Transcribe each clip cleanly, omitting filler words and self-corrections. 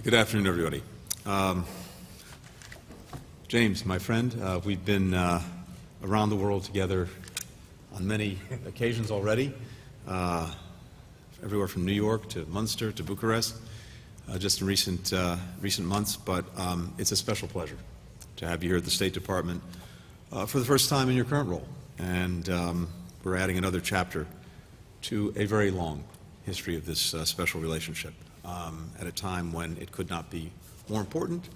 Good afternoon, everybody. James, my friend, we've been around the world together on many occasions already, everywhere from New York to Munster to Bucharest, just in recent months, but it's a special pleasure to have you here at the State Department for the first time in your current role. And we're adding another chapter to a very long history of this special relationship at a time when it could not be more important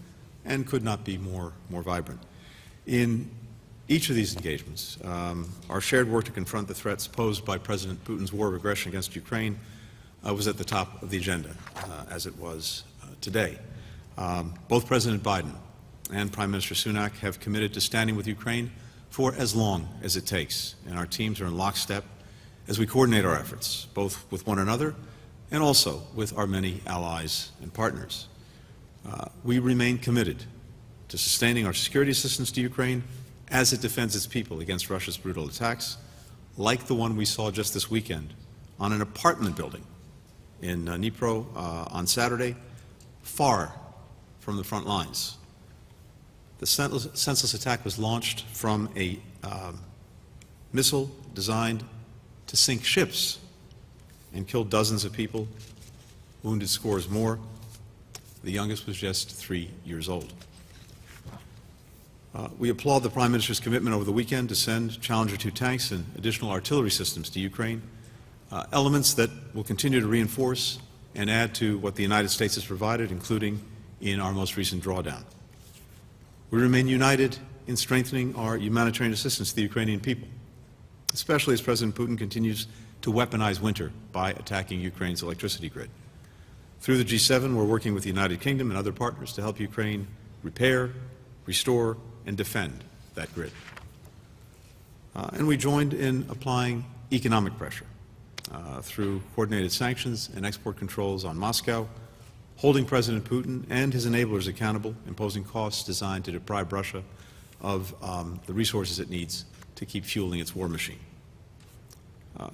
and could not be more vibrant. In each of these engagements, our shared work to confront the threats posed by President Putin's war of aggression against Ukraine was at the top of the agenda, as it was today. Both President Biden and Prime Minister Sunak have committed to standing with Ukraine for as long as it takes, and our teams are in lockstep as we coordinate our efforts, both with one another and also with our many allies and partners. We remain committed to sustaining our security assistance to Ukraine as it defends its people against Russia's brutal attacks, like the one we saw just this weekend on an apartment building in Dnipro on Saturday, far from the front lines. The senseless attack was launched from a missile designed to sink ships and killed dozens of people, wounded scores more. The youngest was just 3 years old. We applaud the Prime Minister's commitment over the weekend to send Challenger 2 tanks and additional artillery systems to Ukraine, elements that will continue to reinforce and add to what the United States has provided, including in our most recent drawdown. We remain united in strengthening our humanitarian assistance to the Ukrainian people, especially as President Putin continues to weaponize winter by attacking Ukraine's electricity grid. Through the G7, we're working with the United Kingdom and other partners to help Ukraine repair, restore, and defend that grid. And we joined in applying economic pressure through coordinated sanctions and export controls on Moscow, holding President Putin and his enablers accountable, imposing costs designed to deprive Russia of the resources it needs to keep fueling its war machine.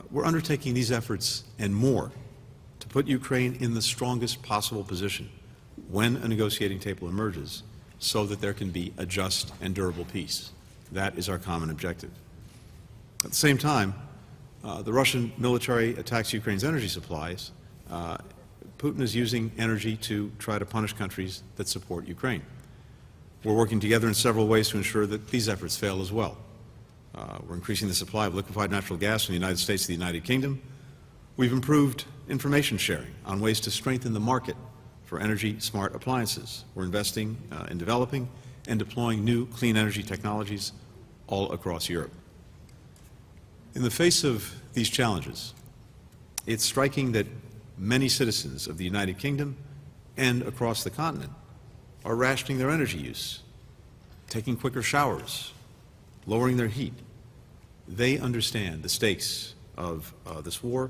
We're undertaking these efforts and more to put Ukraine in the strongest possible position when a negotiating table emerges so that there can be a just and durable peace. That is our common objective. At the same time, the Russian military attacks Ukraine's energy supplies. Putin is using energy to try to punish countries that support Ukraine. We're working together in several ways to ensure that these efforts fail as well. We're increasing the supply of liquefied natural gas from the United States to the United Kingdom. We've improved information sharing on ways to strengthen the market for energy-smart appliances. We're investing in developing and deploying new clean energy technologies all across Europe. In the face of these challenges, it's striking that many citizens of the United Kingdom and across the continent are rationing their energy use, taking quicker showers, lowering their heat. They understand the stakes of this war,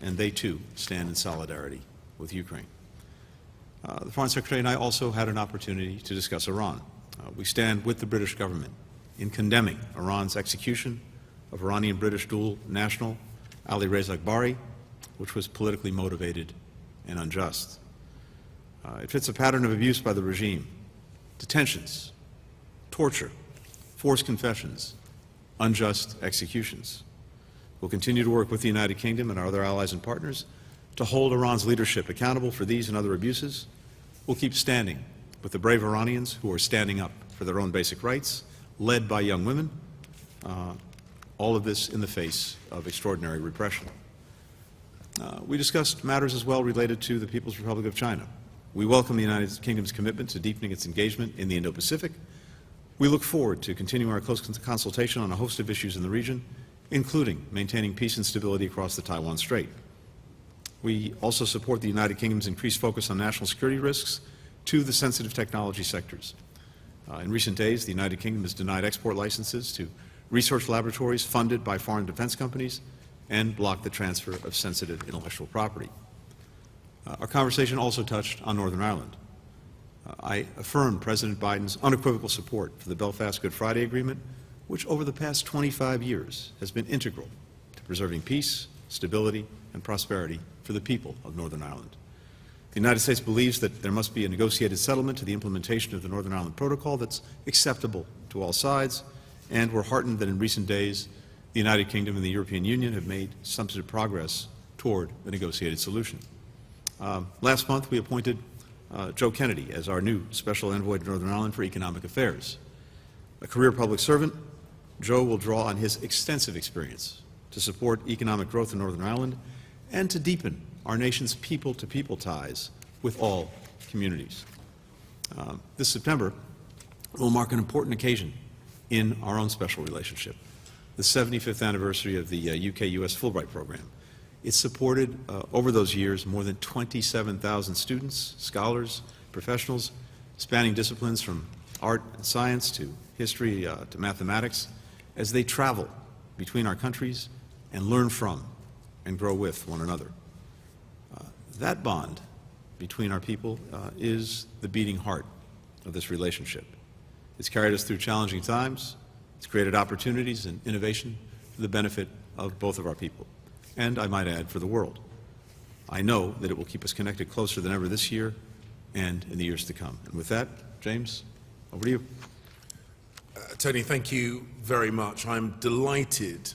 and they too stand in solidarity with Ukraine. The Foreign Secretary and I also had an opportunity to discuss Iran. We stand with the British government in condemning Iran's execution of Iranian-British dual national Ali Reza Akbari, which was politically motivated and unjust. It fits a pattern of abuse by the regime: detentions, torture, forced confessions, unjust executions. We'll continue to work with the United Kingdom and our other allies and partners to hold Iran's leadership accountable for these and other abuses. We'll keep standing with the brave Iranians who are standing up for their own basic rights, led by young women, all of this in the face of extraordinary repression. We discussed matters as well related to the People's Republic of China. We welcome the United Kingdom's commitment to deepening its engagement in the Indo-Pacific. We look forward to continuing our close consultation on a host of issues in the region, including maintaining peace and stability across the Taiwan Strait. We also support the United Kingdom's increased focus on national security risks to the sensitive technology sectors. In recent days, the United Kingdom has denied export licenses to research laboratories funded by foreign defense companies and blocked the transfer of sensitive intellectual property. Our conversation also touched on Northern Ireland. I affirmed President Biden's unequivocal support for the Belfast Good Friday Agreement, which over the past 25 years has been integral to preserving peace, stability, and prosperity for the people of Northern Ireland. The United States believes that there must be a negotiated settlement to the implementation of the Northern Ireland Protocol that's acceptable to all sides, and we're heartened that in recent days the United Kingdom and the European Union have made substantive progress toward a negotiated solution. Last month we appointed Joe Kennedy as our new Special Envoy to Northern Ireland for Economic Affairs. A career public servant, Joe will draw on his extensive experience to support economic growth in Northern Ireland and to deepen our nation's people-to-people ties with all communities. This September will mark an important occasion in our own special relationship, the 75th anniversary of the UK-US Fulbright program. It's supported over those years more than 27,000 students, scholars, professionals, spanning disciplines from art and science to history to mathematics, as they travel between our countries and learn from and grow with one another. That bond between our people is the beating heart of this relationship. It's carried us through challenging times. It's created opportunities and innovation for the benefit of both of our people, and I might add, for the world. I know that it will keep us connected closer than ever this year and in the years to come. And with that, James, over to you. Tony, thank you very much. I'm delighted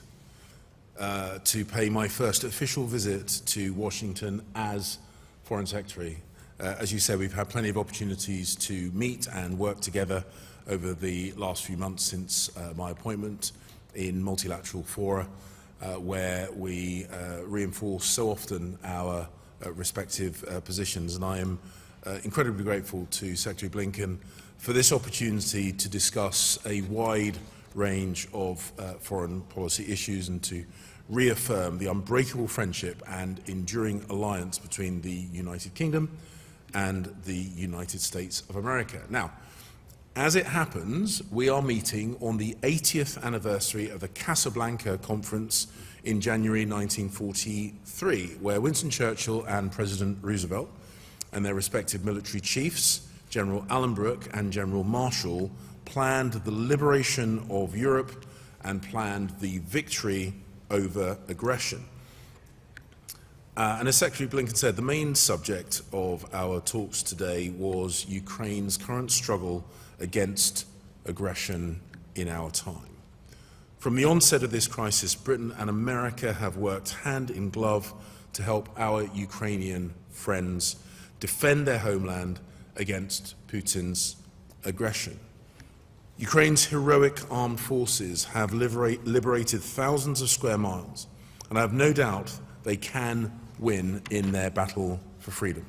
to pay my first official visit to Washington as Foreign Secretary. As you said, we've had plenty of opportunities to meet and work together over the last few months since my appointment in multilateral fora, where we reinforce so often our respective positions. And I am incredibly grateful to Secretary Blinken for this opportunity to discuss a wide range of foreign policy issues and to reaffirm the unbreakable friendship and enduring alliance between the United Kingdom and the United States of America. Now, as it happens, we are meeting on the 80th anniversary of the Casablanca Conference in January 1943, where Winston Churchill and President Roosevelt and their respective military chiefs, General Allenbrook and General Marshall, planned the liberation of Europe and planned the victory over aggression. And as Secretary Blinken said, the main subject of our talks today was Ukraine's current struggle against aggression in our time. From the onset of this crisis, Britain and America have worked hand in glove to help our Ukrainian friends defend their homeland against Putin's aggression. Ukraine's heroic armed forces have liberated thousands of square miles, and I have no doubt they can win in their battle for freedom.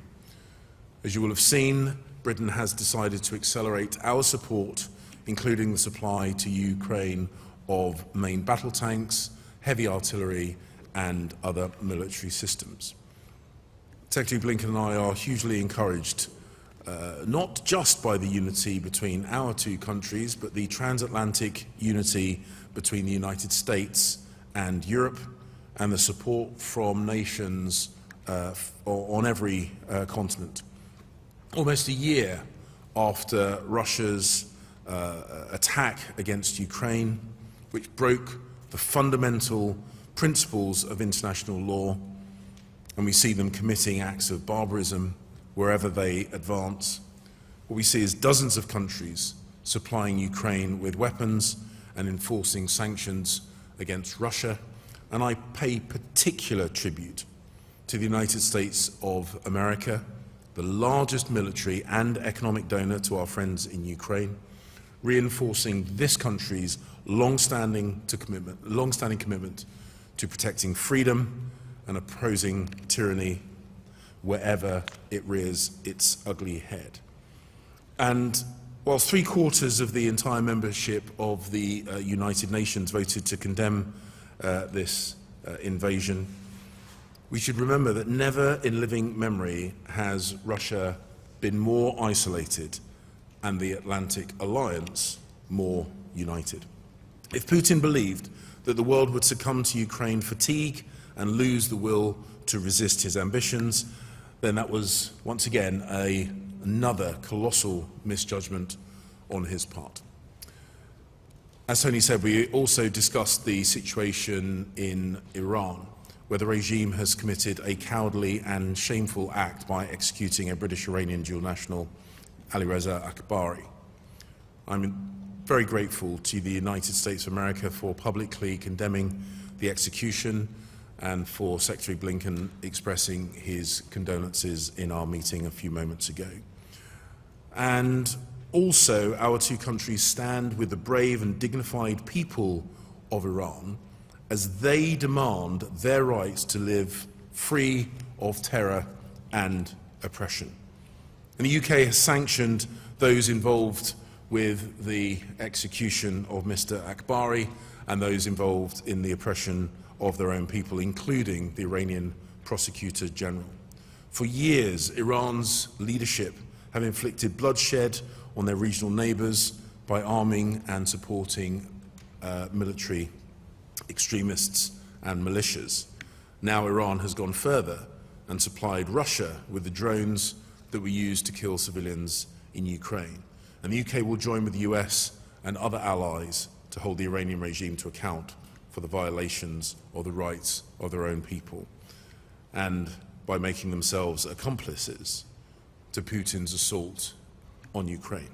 As you will have seen, Britain has decided to accelerate our support, including the supply to Ukraine of main battle tanks, heavy artillery, and other military systems. Secretary Blinken and I are hugely encouraged not just by the unity between our two countries, but the transatlantic unity between the United States and Europe, and the support from nations on every continent. Almost a year after Russia's attack against Ukraine, which broke the fundamental principles of international law, and we see them committing acts of barbarism wherever they advance. What we see is dozens of countries supplying Ukraine with weapons and enforcing sanctions against Russia. And I pay particular tribute to the United States of America, the largest military and economic donor to our friends in Ukraine, reinforcing this country's long-standing commitment to protecting freedom and opposing tyranny wherever it rears its ugly head. And whilst 3/4 of the entire membership of the United Nations voted to condemn this invasion, we should remember that never in living memory has Russia been more isolated and the Atlantic Alliance more united. If Putin believed that the world would succumb to Ukraine fatigue and lose the will to resist his ambitions, then that was once again another colossal misjudgment on his part. As Tony said, we also discussed the situation in Iran, where the regime has committed a cowardly and shameful act by executing a British-Iranian dual national, Alireza Akbari. I'm very grateful to the United States of America for publicly condemning the execution and for Secretary Blinken expressing his condolences in our meeting a few moments ago. And also, our two countries stand with the brave and dignified people of Iran as they demand their rights to live free of terror and oppression. And the UK has sanctioned those involved with the execution of Mr. Akbari and those involved in the oppression of their own people, including the Iranian Prosecutor General. For years, Iran's leadership have inflicted bloodshed on their regional neighbours by arming and supporting military extremists and militias. Now Iran has gone further and supplied Russia with the drones that were used to kill civilians in Ukraine. And the UK will join with the US and other allies to hold the Iranian regime to account for the violations of the rights of their own people, and by making themselves accomplices to Putin's assault on Ukraine.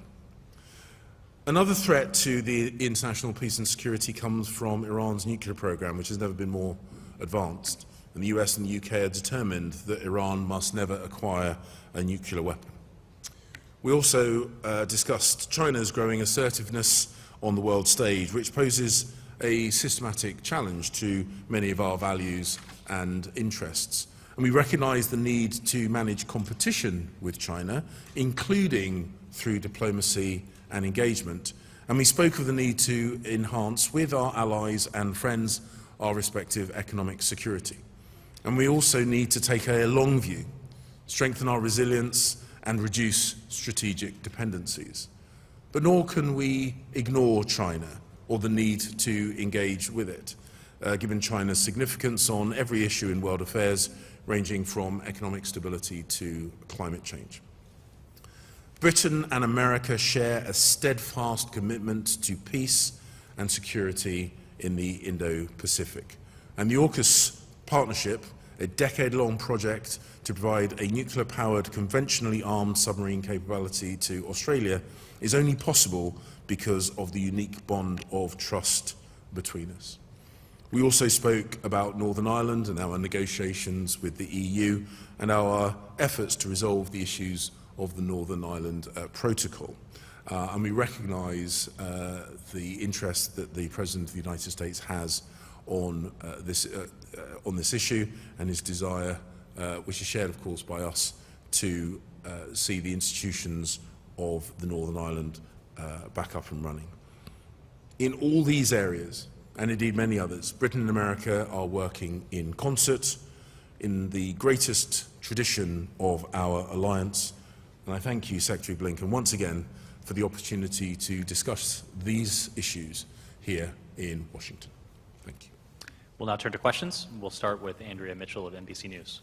Another threat to the international peace and security comes from Iran's nuclear program, which has never been more advanced. And the US and the UK are determined that Iran must never acquire a nuclear weapon. We also discussed China's growing assertiveness on the world stage, which poses a systematic challenge to many of our values and interests. And we recognise the need to manage competition with China, including through diplomacy and engagement. And we spoke of the need to enhance with our allies and friends our respective economic security. And we also need to take a long view, strengthen our resilience and reduce strategic dependencies. But nor can we ignore China or the need to engage with it, given China's significance on every issue in world affairs, ranging from economic stability to climate change. Britain and America share a steadfast commitment to peace and security in the Indo-Pacific. And the AUKUS partnership, a decade-long project to provide a nuclear-powered, conventionally armed submarine capability to Australia, is only possible because of the unique bond of trust between us. We also spoke about Northern Ireland and our negotiations with the EU and our efforts to resolve the issues of the Northern Ireland Protocol. And we recognise the interest that the President of the United States has on this issue, and his desire, which is shared, of course, by us, to see the institutions of the Northern Ireland back up and running. In all these areas, and indeed many others, Britain and America are working in concert in the greatest tradition of our alliance. And I thank you, Secretary Blinken, once again for the opportunity to discuss these issues here in Washington. Thank you. We'll now turn to questions. We'll start with Andrea Mitchell of NBC News.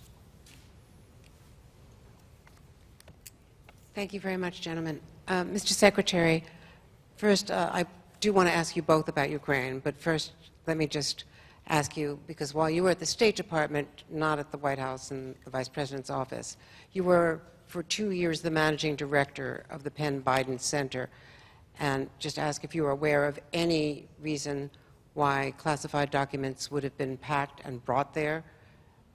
Thank you very much, gentlemen. Mr. Secretary, first, I do want to ask you both about Ukraine, but first, let me just ask you, because while you were at the State Department, not at the White House and the Vice President's office, you were for 2 years the managing director of the Penn Biden Center, and just ask if you are aware of any reason why classified documents would have been packed and brought there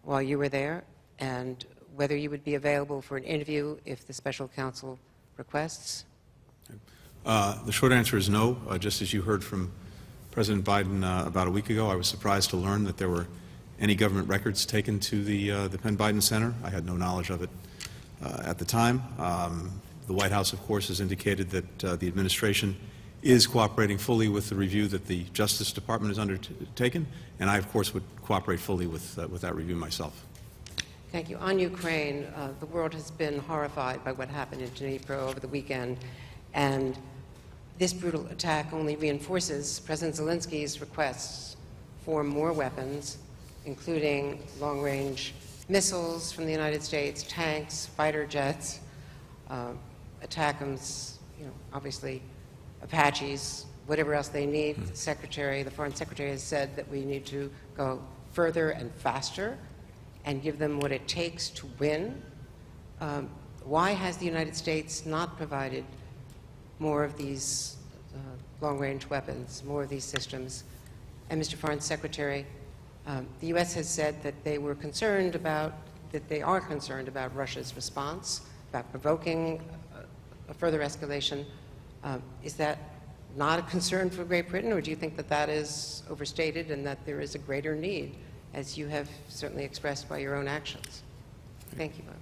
while you were there, and whether you would be available for an interview if the special counsel requests? The short answer is no. Just as you heard from President Biden about a week ago, I was surprised to learn that there were any government records taken to the Penn Biden Center. I had no knowledge of it at the time. The White House, of course, has indicated that the administration is cooperating fully with the review that the Justice Department has undertaken, and I, of course, would cooperate fully with that review myself. Thank you. On Ukraine, the world has been horrified by what happened in Dnipro over the weekend, and this brutal attack only reinforces President Zelensky's requests for more weapons, including long-range missiles from the United States, tanks, fighter jets, ATACMS, obviously Apaches, whatever else they need. The Foreign Secretary has said that we need to go further and faster and give them what it takes to win? Why has the United States not provided more of these long-range weapons, more of these systems? And Mr. Foreign Secretary, the U.S. has said that they are concerned about Russia's response, about provoking a further escalation. Is that not a concern for Great Britain, or do you think that that is overstated and that there is a greater need, as you have certainly expressed by your own actions? Thank you, Bob.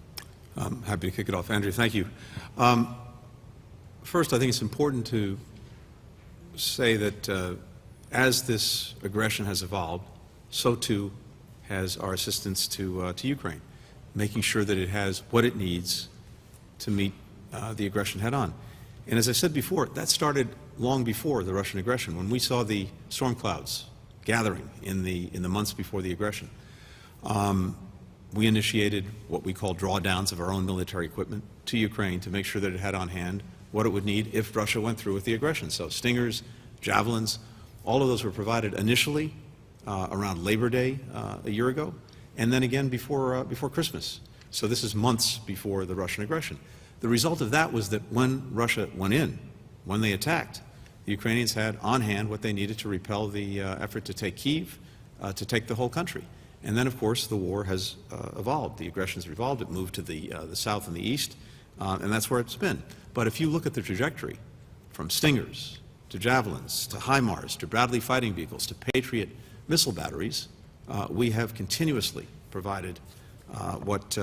I'm happy to kick it off. Andrew, thank you. First, I think it's important to say that as this aggression has evolved, so too has our assistance to Ukraine, making sure that it has what it needs to meet the aggression head-on. And as I said before, that started long before the Russian aggression, when we saw the storm clouds gathering in the months before the aggression. We initiated what we call drawdowns of our own military equipment to Ukraine to make sure that it had on hand what it would need if Russia went through with the aggression. So Stingers, Javelins, all of those were provided initially around Labor Day a year ago, and then again before Christmas. So this is months before the Russian aggression. The result of that was that when Russia went in, when they attacked, the Ukrainians had on hand what they needed to repel the effort to take Kyiv, to take the whole country. And then, of course, the war has evolved. The aggression has evolved. It moved to the south and the east, and that's where it's been. But if you look at the trajectory from Stingers to Javelins to HIMARS to Bradley fighting vehicles to Patriot missile batteries, we have continuously provided what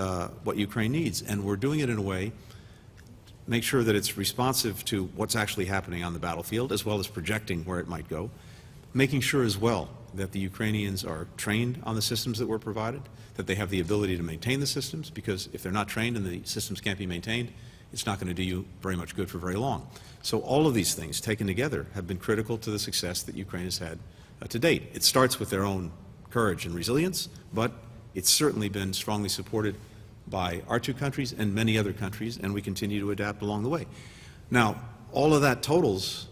Ukraine needs. And we're doing it in a way make sure that it's responsive to what's actually happening on the battlefield, as well as projecting where it might go, making sure as well that the Ukrainians are trained on the systems that were provided, that they have the ability to maintain the systems, because if they're not trained and the systems can't be maintained, it's not going to do you very much good for very long. So all of these things taken together have been critical to the success that Ukraine has had to date. It starts with their own courage and resilience, but it's certainly been strongly supported by our two countries and many other countries, and we continue to adapt along the way. Now, all of that totals,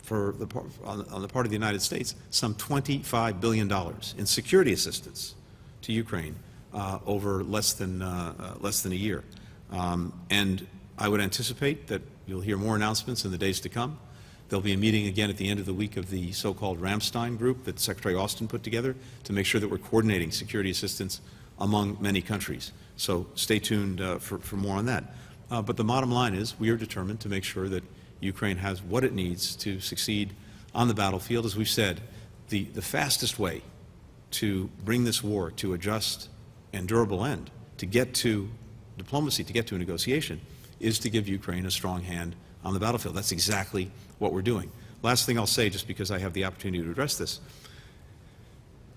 on the part of the United States, some $25 billion in security assistance to Ukraine over less than a year. And I would anticipate that you'll hear more announcements in the days to come. There'll be a meeting again at the end of the week of the so-called Ramstein group that Secretary Austin put together to make sure that we're coordinating security assistance among many countries. So stay tuned for more on that. But the bottom line is we are determined to make sure that Ukraine has what it needs to succeed on the battlefield. As we've said, the fastest way to bring this war to a just and durable end, to get to diplomacy, to get to a negotiation, is to give Ukraine a strong hand on the battlefield. That's exactly what we're doing. Last thing I'll say, just because I have the opportunity to address this,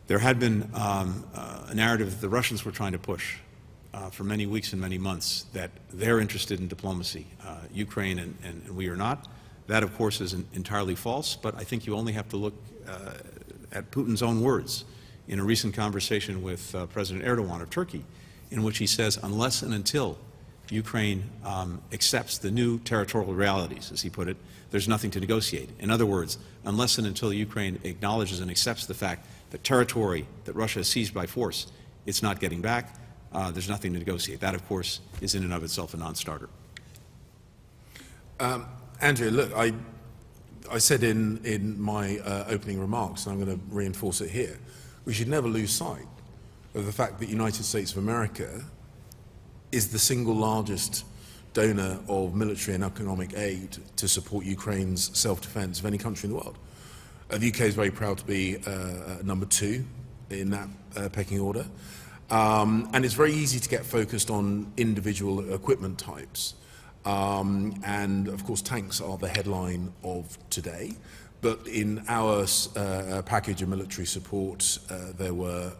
there had been a narrative that the Russians were trying to push for many weeks and many months, that they're interested in diplomacy, Ukraine and we are not. That, of course, is entirely false, but I think you only have to look at Putin's own words in a recent conversation with President Erdogan of Turkey, in which he says, unless and until Ukraine accepts the new territorial realities, as he put it, there's nothing to negotiate. In other words, unless and until Ukraine acknowledges and accepts the fact that territory that Russia has seized by force, it's not getting back, there's nothing to negotiate. That, of course, is in and of itself a non-starter. Andrea, look, I said in my opening remarks, and I'm going to reinforce it here, we should never lose sight of the fact that the United States of America is the single largest donor of military and economic aid to support Ukraine's self-defense of any country in the world. The UK is very proud to be number 2 in that pecking order. And it's very easy to get focused on individual equipment types. And of course, tanks are the headline of today. But in our package of military support, there were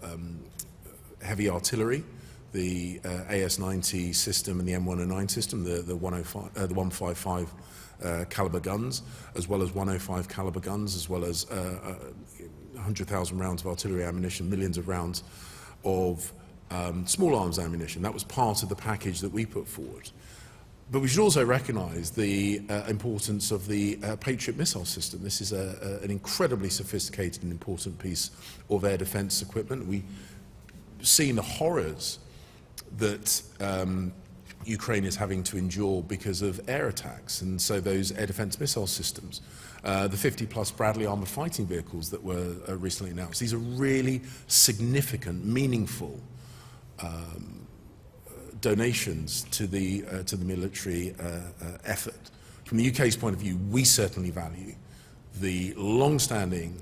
heavy artillery, the AS-90 system and the M109 system, the 155 caliber guns, as well as 105 caliber guns, as well as 100,000 rounds of artillery ammunition, millions of rounds of small arms ammunition. That was part of the package that we put forward. But we should also recognise the importance of the Patriot missile system. This is an incredibly sophisticated and important piece of air defence equipment. We've seen the horrors that Ukraine is having to endure because of air attacks, and so those air defence missile systems, the 50-plus Bradley armoured fighting vehicles that were recently announced, these are really significant, meaningful donations to the military effort. From the UK's point of view, we certainly value the long-standing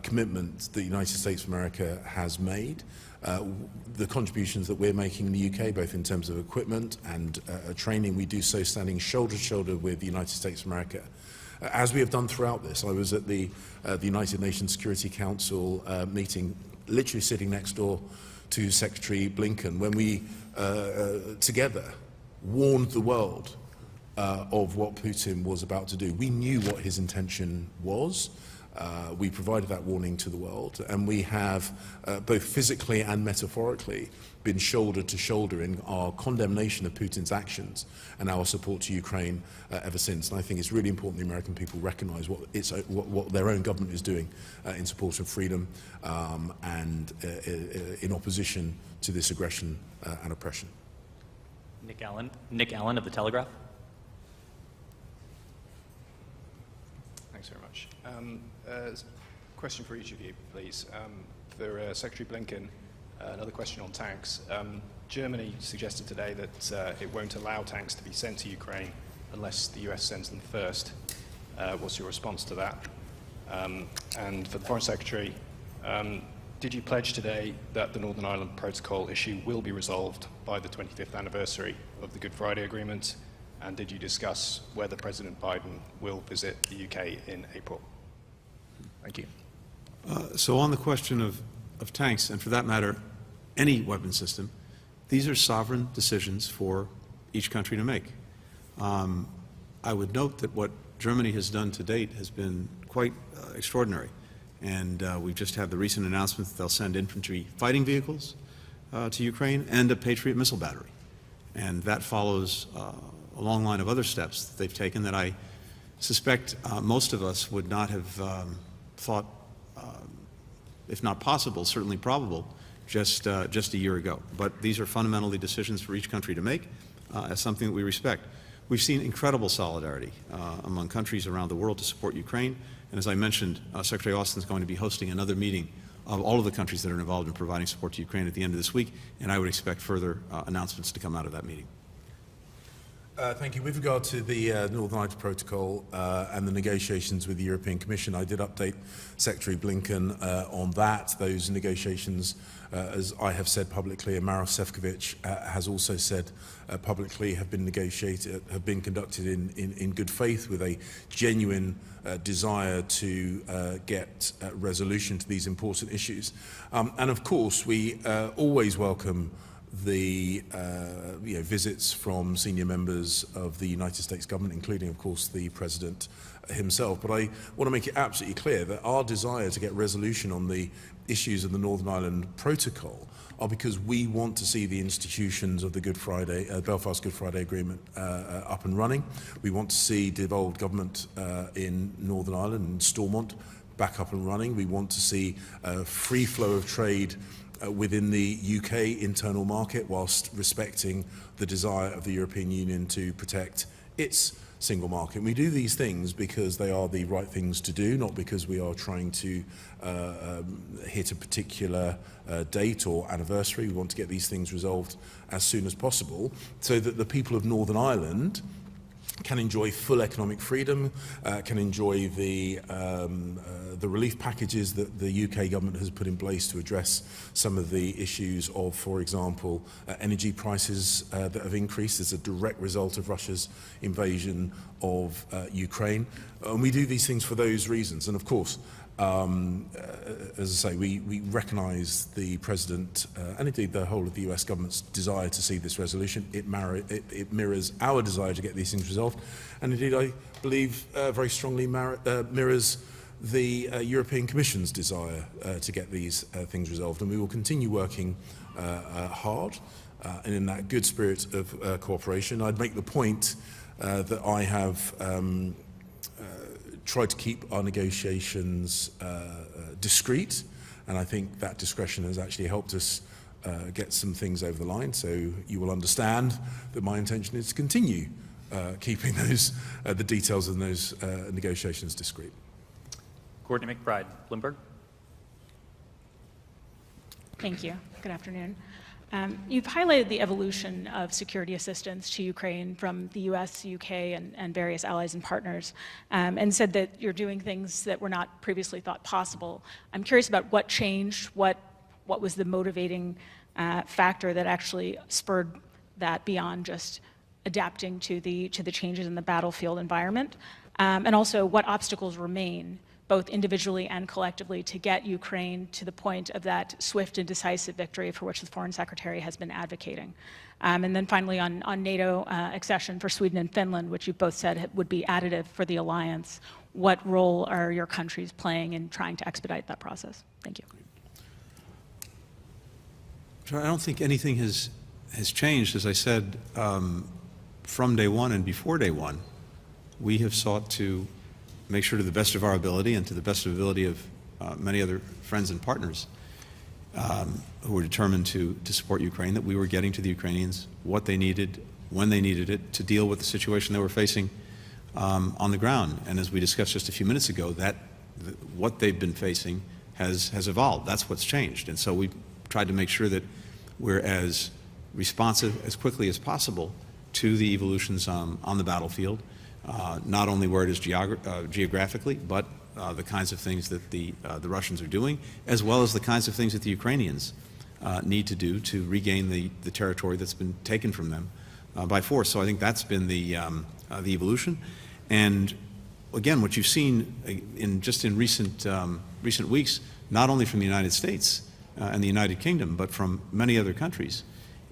commitment that the United States of America has made, the contributions that we're making in the UK, both in terms of equipment and training. We do so standing shoulder to shoulder with the United States of America, as we have done throughout this. I was at the United Nations Security Council meeting, literally sitting next door to Secretary Blinken, when we together warned the world of what Putin was about to do. We knew what his intention was. We provided that warning to the world, and we have both physically and metaphorically been shoulder to shoulder in our condemnation of Putin's actions and our support to Ukraine ever since. And I think it's really important the American people recognise what their own government is doing in support of freedom and in opposition to this aggression and oppression. Nick Allen of The Telegraph. Thanks very much. Question for each of you, please. For Secretary Blinken, another question on tanks. Germany suggested today that it won't allow tanks to be sent to Ukraine unless the US sends them first. What's your response to that? And for the Foreign Secretary, did you pledge today that the Northern Ireland Protocol issue will be resolved by the 25th anniversary of the Good Friday Agreement? And did you discuss whether President Biden will visit the UK in April? Thank you. So on the question of tanks, and for that matter, any weapon system, these are sovereign decisions for each country to make. I would note that what Germany has done to date has been quite extraordinary. And we've just had the recent announcement that they'll send infantry fighting vehicles to Ukraine and a Patriot missile battery. And that follows a long line of other steps that they've taken that I suspect most of us would not have thought, if not possible, certainly probable, just a year ago. But these are fundamentally decisions for each country to make as something that we respect. We've seen incredible solidarity among countries around the world to support Ukraine. And as I mentioned, Secretary Austin is going to be hosting another meeting of all of the countries that are involved in providing support to Ukraine at the end of this week, and I would expect further announcements to come out of that meeting. Thank you. With regard to the Northern Ireland Protocol and the negotiations with the European Commission, I did update Secretary Blinken on that. Those negotiations, as I have said publicly, and Maros Sefcovic has also said publicly, have been conducted in good faith with a genuine desire to get resolution to these important issues. And of course, we always welcome the visits from senior members of the United States government, including, of course, the President himself. But I want to make it absolutely clear that our desire to get resolution on the issues of the Northern Ireland Protocol are because we want to see the institutions of the Belfast Good Friday Agreement up and running. We want to see devolved government in Northern Ireland and Stormont back up and running. We want to see a free flow of trade within the UK internal market, whilst respecting the desire of the European Union to protect its single market. And we do these things because they are the right things to do, not because we are trying to hit a particular date or anniversary. We want to get these things resolved as soon as possible so that the people of Northern Ireland can enjoy full economic freedom, can enjoy the relief packages that the UK government has put in place to address some of the issues of, for example, energy prices that have increased as a direct result of Russia's invasion of Ukraine. And we do these things for those reasons. And of course, as I say, we recognise the President and indeed the whole of the US government's desire to see this resolution. It mirrors our desire to get these things resolved, and indeed I believe very strongly mirrors the European Commission's desire to get these things resolved. And we will continue working hard And in that good spirit of cooperation, I'd make the point that I have tried to keep our negotiations discreet, and I think that discretion has actually helped us get some things over the line. So you will understand that my intention is to continue keeping those the details in those negotiations discreet. Courtney McBride, Bloomberg. Thank you. Good afternoon. You've highlighted the evolution of security assistance to Ukraine from the US, UK, and various allies and partners, and said that you're doing things that were not previously thought possible. I'm curious about what changed, what was the motivating factor that actually spurred that beyond just adapting to the changes in the battlefield environment, and also what obstacles remain, both individually and collectively, to get Ukraine to the point of that swift and decisive victory for which the Foreign Secretary has been advocating. And then finally on NATO accession for Sweden and Finland, which you both said would be additive for the alliance. What role are your countries playing in trying to expedite that process? Thank you. I don't think anything has changed. As I said, from day one and before day one, we have sought to make sure to the best of our ability and to the best of the ability of many other friends and partners who were determined to support Ukraine, that we were getting to the Ukrainians what they needed, when they needed it, to deal with the situation they were facing on the ground. And as we discussed just a few minutes ago, what they've been facing has evolved. That's what's changed. And so we tried to make sure that we're as responsive as quickly as possible to the evolutions on the battlefield. Not only where it is geographically, but the kinds of things that the Russians are doing, as well as the kinds of things that the Ukrainians need to do to regain the territory that's been taken from them by force. So I think that's been the evolution. And again, what you've seen in recent weeks, not only from the United States and the United Kingdom, but from many other countries,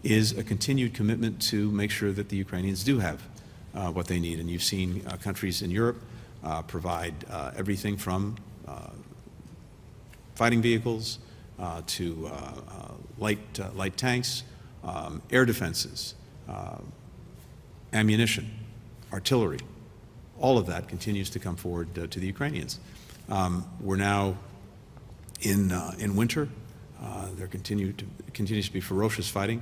is a continued commitment to make sure that the Ukrainians do have what they need. And you've seen countries in Europe provide everything from fighting vehicles to light tanks, air defenses, ammunition, artillery. All of that continues to come forward to the Ukrainians. We're now in winter. There continues to be ferocious fighting,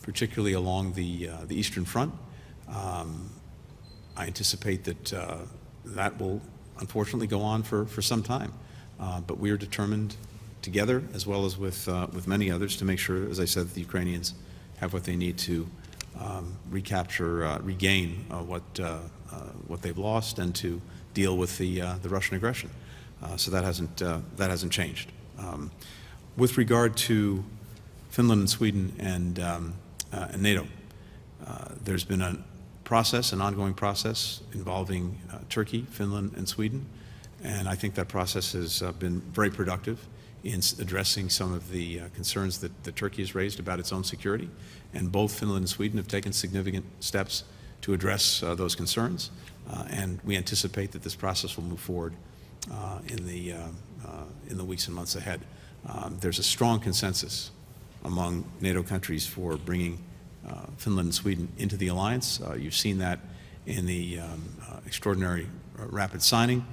particularly along the Eastern Front. I anticipate that that will unfortunately go on for some time, but we are determined together, as well as with many others, to make sure, as I said, that the Ukrainians have what they need to regain what they've lost, and to deal with the Russian aggression. So that hasn't changed. With regard to Finland and Sweden and NATO, there's been an ongoing process involving Turkey, Finland, and Sweden, and I think that process has been very productive in addressing some of the concerns that Turkey has raised about its own security, and both Finland and Sweden have taken significant steps to address those concerns, and we anticipate that this process will move forward in the weeks and months ahead. There's a strong consensus among NATO countries for bringing Finland and Sweden into the alliance. You've seen that in the extraordinary rapid signing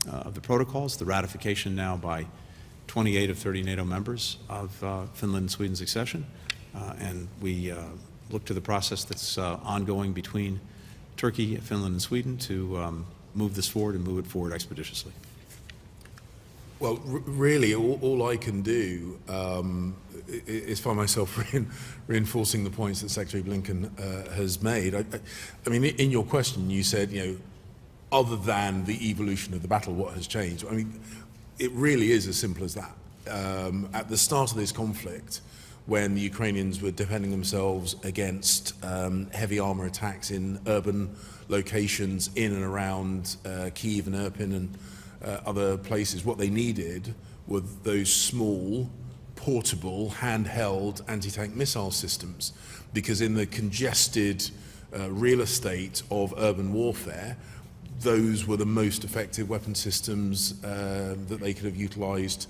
of the protocols, the ratification now by 28 of 30 NATO members of Finland and Sweden's accession, and we look to the process that's ongoing between Turkey, Finland, and Sweden to move this forward and move it forward expeditiously. Well, really, all I can do is find myself reinforcing the points that Secretary Blinken has made. I mean, in your question, you said, other than the evolution of the battle, what has changed? I mean, it really is as simple as that. At the start of this conflict, when the Ukrainians were defending themselves against heavy armor attacks in urban locations in and around Kyiv and Irpin and other places, what they needed were those small, portable, handheld anti-tank missile systems, because in the congested real estate of urban warfare, those were the most effective weapon systems that they could have utilized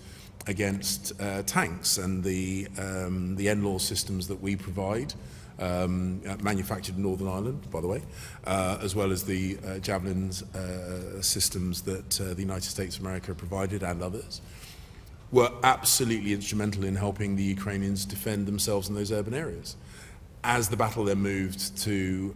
against tanks. And the NLAW systems that we provide manufactured in Northern Ireland, by the way, as well as the Javelin systems that the United States of America provided and others, were absolutely instrumental in helping the Ukrainians defend themselves in those urban areas. As the battle then moved to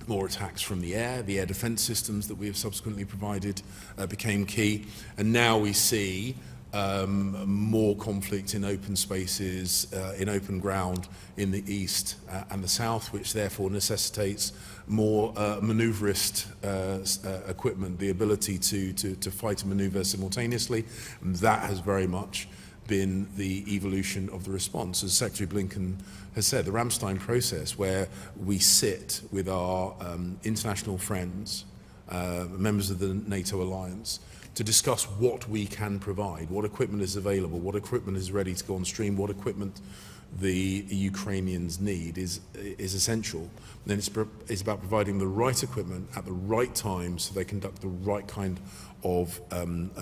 more attacks from the air defense systems that we have subsequently provided became key, and now we see more conflict in open spaces, in open ground in the east and the south, which therefore necessitates more maneuverist equipment, the ability to fight and maneuver simultaneously. And that has very much been the evolution of the response. As Secretary Blinken has said, the Ramstein process, where we sit with our international friends, members of the NATO alliance, to discuss what we can provide, what equipment is available, what equipment is ready to go on stream, what equipment the Ukrainians need is essential. Then it's about providing the right equipment at the right time so they conduct the right kind of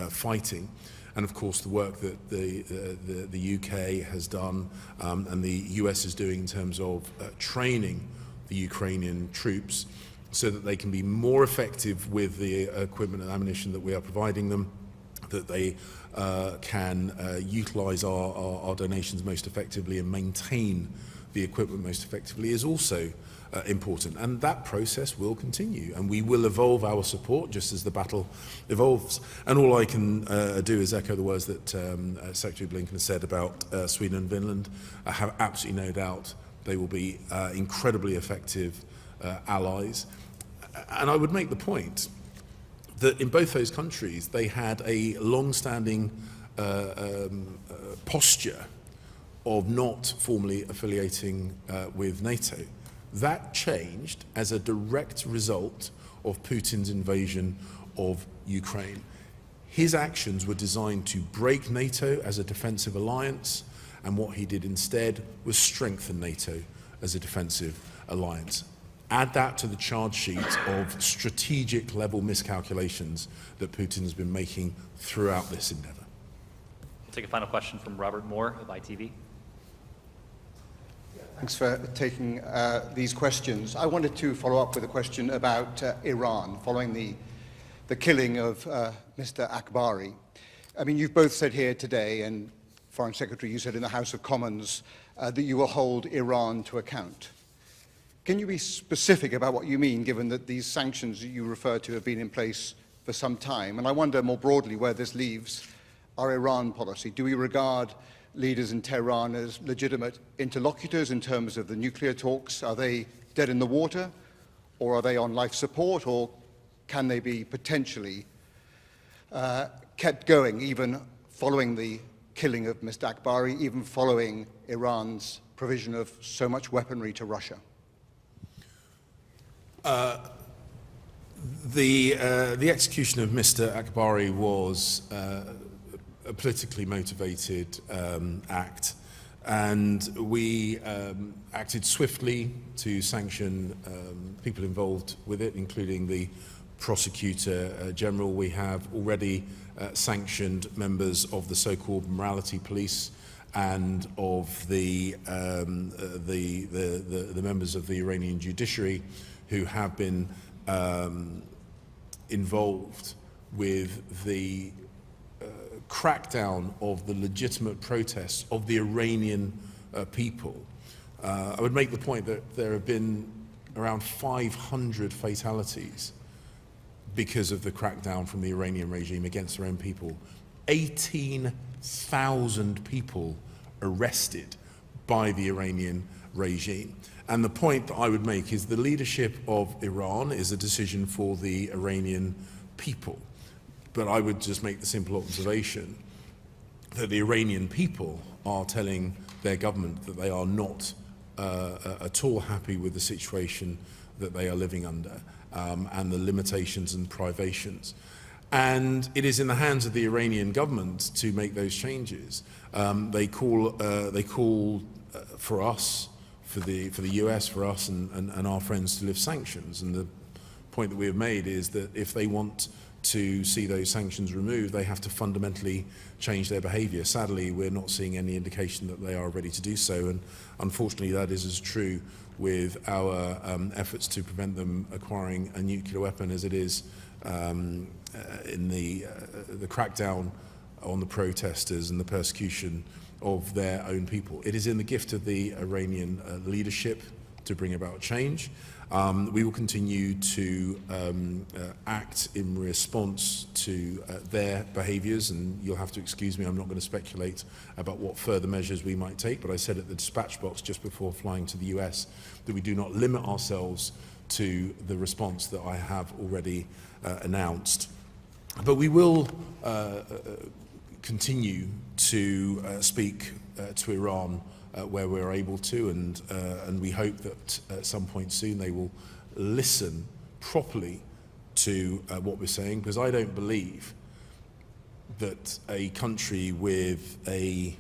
fighting. And of course the work that the UK has done and the US is doing in terms of training the Ukrainian troops so that they can be more effective with the equipment and ammunition that we are providing them, that they can utilize our donations most effectively and maintain the equipment most effectively is also important. And that process will continue, and we will evolve our support just as the battle evolves. And all I can do is echo the words that Secretary Blinken has said about Sweden and Finland. I have absolutely no doubt they will be incredibly effective allies. And I would make the point that in both those countries they had a long-standing posture of not formally affiliating with NATO. That changed as a direct result of Putin's invasion of Ukraine. His actions were designed to break NATO as a defensive alliance, and what he did instead was strengthen NATO as a defensive alliance. Add that to the charge sheet of strategic level miscalculations that Putin has been making throughout this endeavor. We'll take a final question from Robert Moore of ITV. Thanks for taking these questions. I wanted to follow up with a question about Iran, following the killing of Mr. Akbari. I mean, you've both said here today, and Foreign Secretary, you said in the House of Commons, that you will hold Iran to account. Can you be specific about what you mean, given that these sanctions you refer to have been in place for some time? And I wonder more broadly where this leaves our Iran policy. Do we regard leaders in Tehran as legitimate interlocutors in terms of the nuclear talks? Are they dead in the water, or are they on life support, or can they be potentially kept going even following the killing of Mr. Akbari, even following Iran's provision of so much weaponry to Russia? The execution of Mr. Akbari was a politically motivated act, and we acted swiftly to sanction people involved with it, including the Prosecutor General. We have already sanctioned members of the so-called morality police and of the members of the Iranian judiciary who have been involved with the crackdown of the legitimate protests of the Iranian people. I would make the point that there have been around 500 fatalities because of the crackdown from the Iranian regime against their own people. 18,000 people arrested by the Iranian regime. And the point that I would make is the leadership of Iran is a decision for the Iranian people. But I would just make the simple observation that the Iranian people are telling their government that they are not at all happy with the situation that they are living under and the limitations and privations. And it is in the hands of the Iranian government to make those changes. They call for us, for the US, for us and our friends to lift sanctions. And the point that we have made is that if they want to see those sanctions removed, they have to fundamentally change their behaviour. Sadly, we're not seeing any indication that they are ready to do so, and unfortunately that is as true with our efforts to prevent them acquiring a nuclear weapon as it is in the crackdown on the protesters and the persecution of their own people. It is in the gift of the Iranian leadership to bring about change. We will continue to act in response to their behaviours, and you'll have to excuse me, I'm not going to speculate about what further measures we might take, but I said at the dispatch box just before flying to the US that we do not limit ourselves to the response that I have already announced. But we will continue to speak to Iran where we're able to, and we hope that at some point soon they will listen properly to what we're saying, because I don't believe that a country with a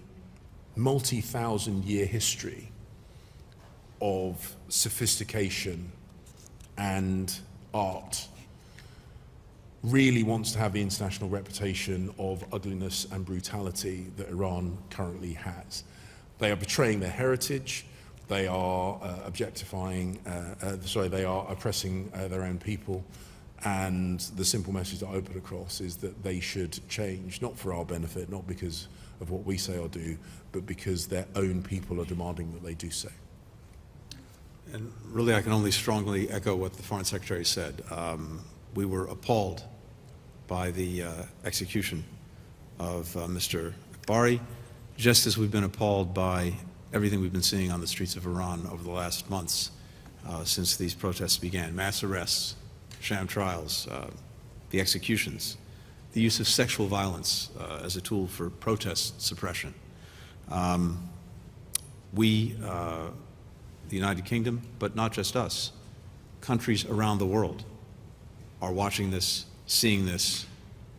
multi-thousand-year history of sophistication and art really wants to have the international reputation of ugliness and brutality that Iran currently has. They are betraying their heritage, they are they are oppressing their own people, and the simple message that I put across is that they should change, not for our benefit, not because of what we say or do, but because their own people are demanding that they do so. And really, I can only strongly echo what the Foreign Secretary said. We were appalled by the execution of Mr. Akbari, just as we've been appalled by everything we've been seeing on the streets of Iran over the last months since these protests began. Mass arrests, sham trials, the executions, the use of sexual violence as a tool for protest suppression. We, the United Kingdom, but not just us, countries around the world are watching this, seeing this,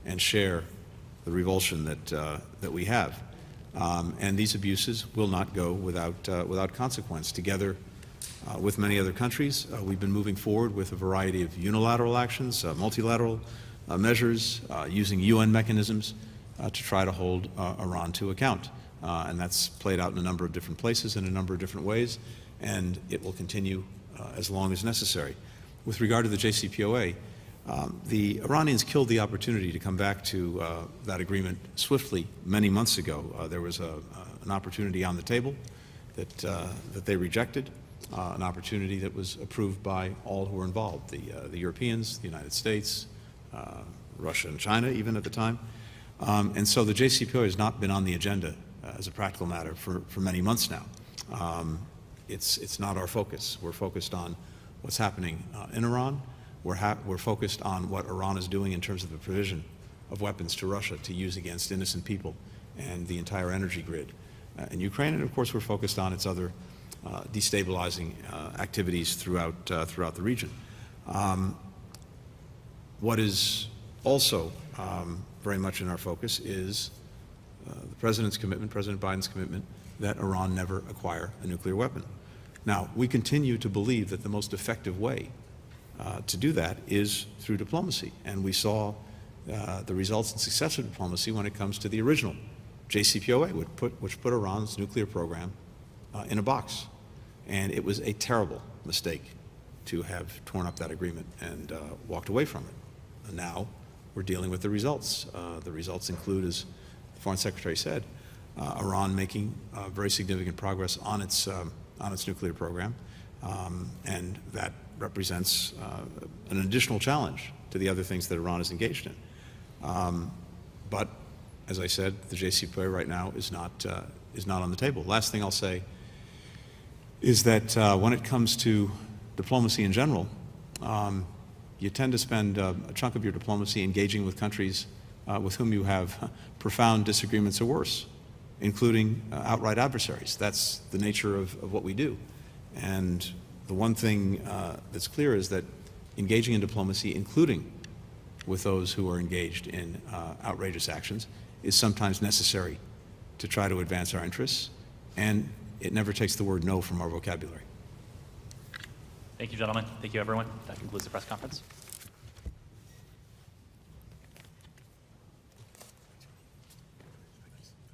and share the revulsion that we have. And these abuses will not go without consequence. Together with many other countries, we've been moving forward with a variety of unilateral actions, multilateral measures, using UN mechanisms to try to hold Iran to account. And that's played out in a number of different places in a number of different ways, and it will continue as long as necessary. With regard to the JCPOA, the Iranians killed the opportunity to come back to that agreement swiftly many months ago. There was an opportunity on the table that they rejected, an opportunity that was approved by all who were involved, the Europeans, the United States, Russia and China even at the time. And so the JCPOA has not been on the agenda as a practical matter for many months now. It's not our focus. We're focused on what's happening in Iran. We're focused on what Iran is doing in terms of the provision of weapons to Russia to use against innocent people and the entire energy grid in Ukraine. And of course, we're focused on its other destabilizing activities throughout the region. What is also very much in our focus is the President's commitment, President Biden's commitment, that Iran never acquire a nuclear weapon. Now, we continue to believe that the most effective way to do that is through diplomacy, and we saw the results and success of diplomacy when it comes to the original JCPOA, which put Iran's nuclear program in a box. And it was a terrible mistake to have torn up that agreement and walked away from it. And now we're dealing with the results. The results include, as the Foreign Secretary said, Iran making very significant progress on its nuclear program, and that represents an additional challenge to the other things that Iran is engaged in. But as I said, the JCPOA right now is not on the table. Last thing I'll say is that when it comes to diplomacy in general, you tend to spend a chunk of your diplomacy engaging with countries with whom you have profound disagreements or worse, including outright adversaries. That's the nature of what we do. And the one thing that's clear is that engaging in diplomacy, including with those who are engaged in outrageous actions, is sometimes necessary to try to advance our interests, and it never takes the word no from our vocabulary. Thank you, gentlemen. Thank you, everyone. That concludes the press conference.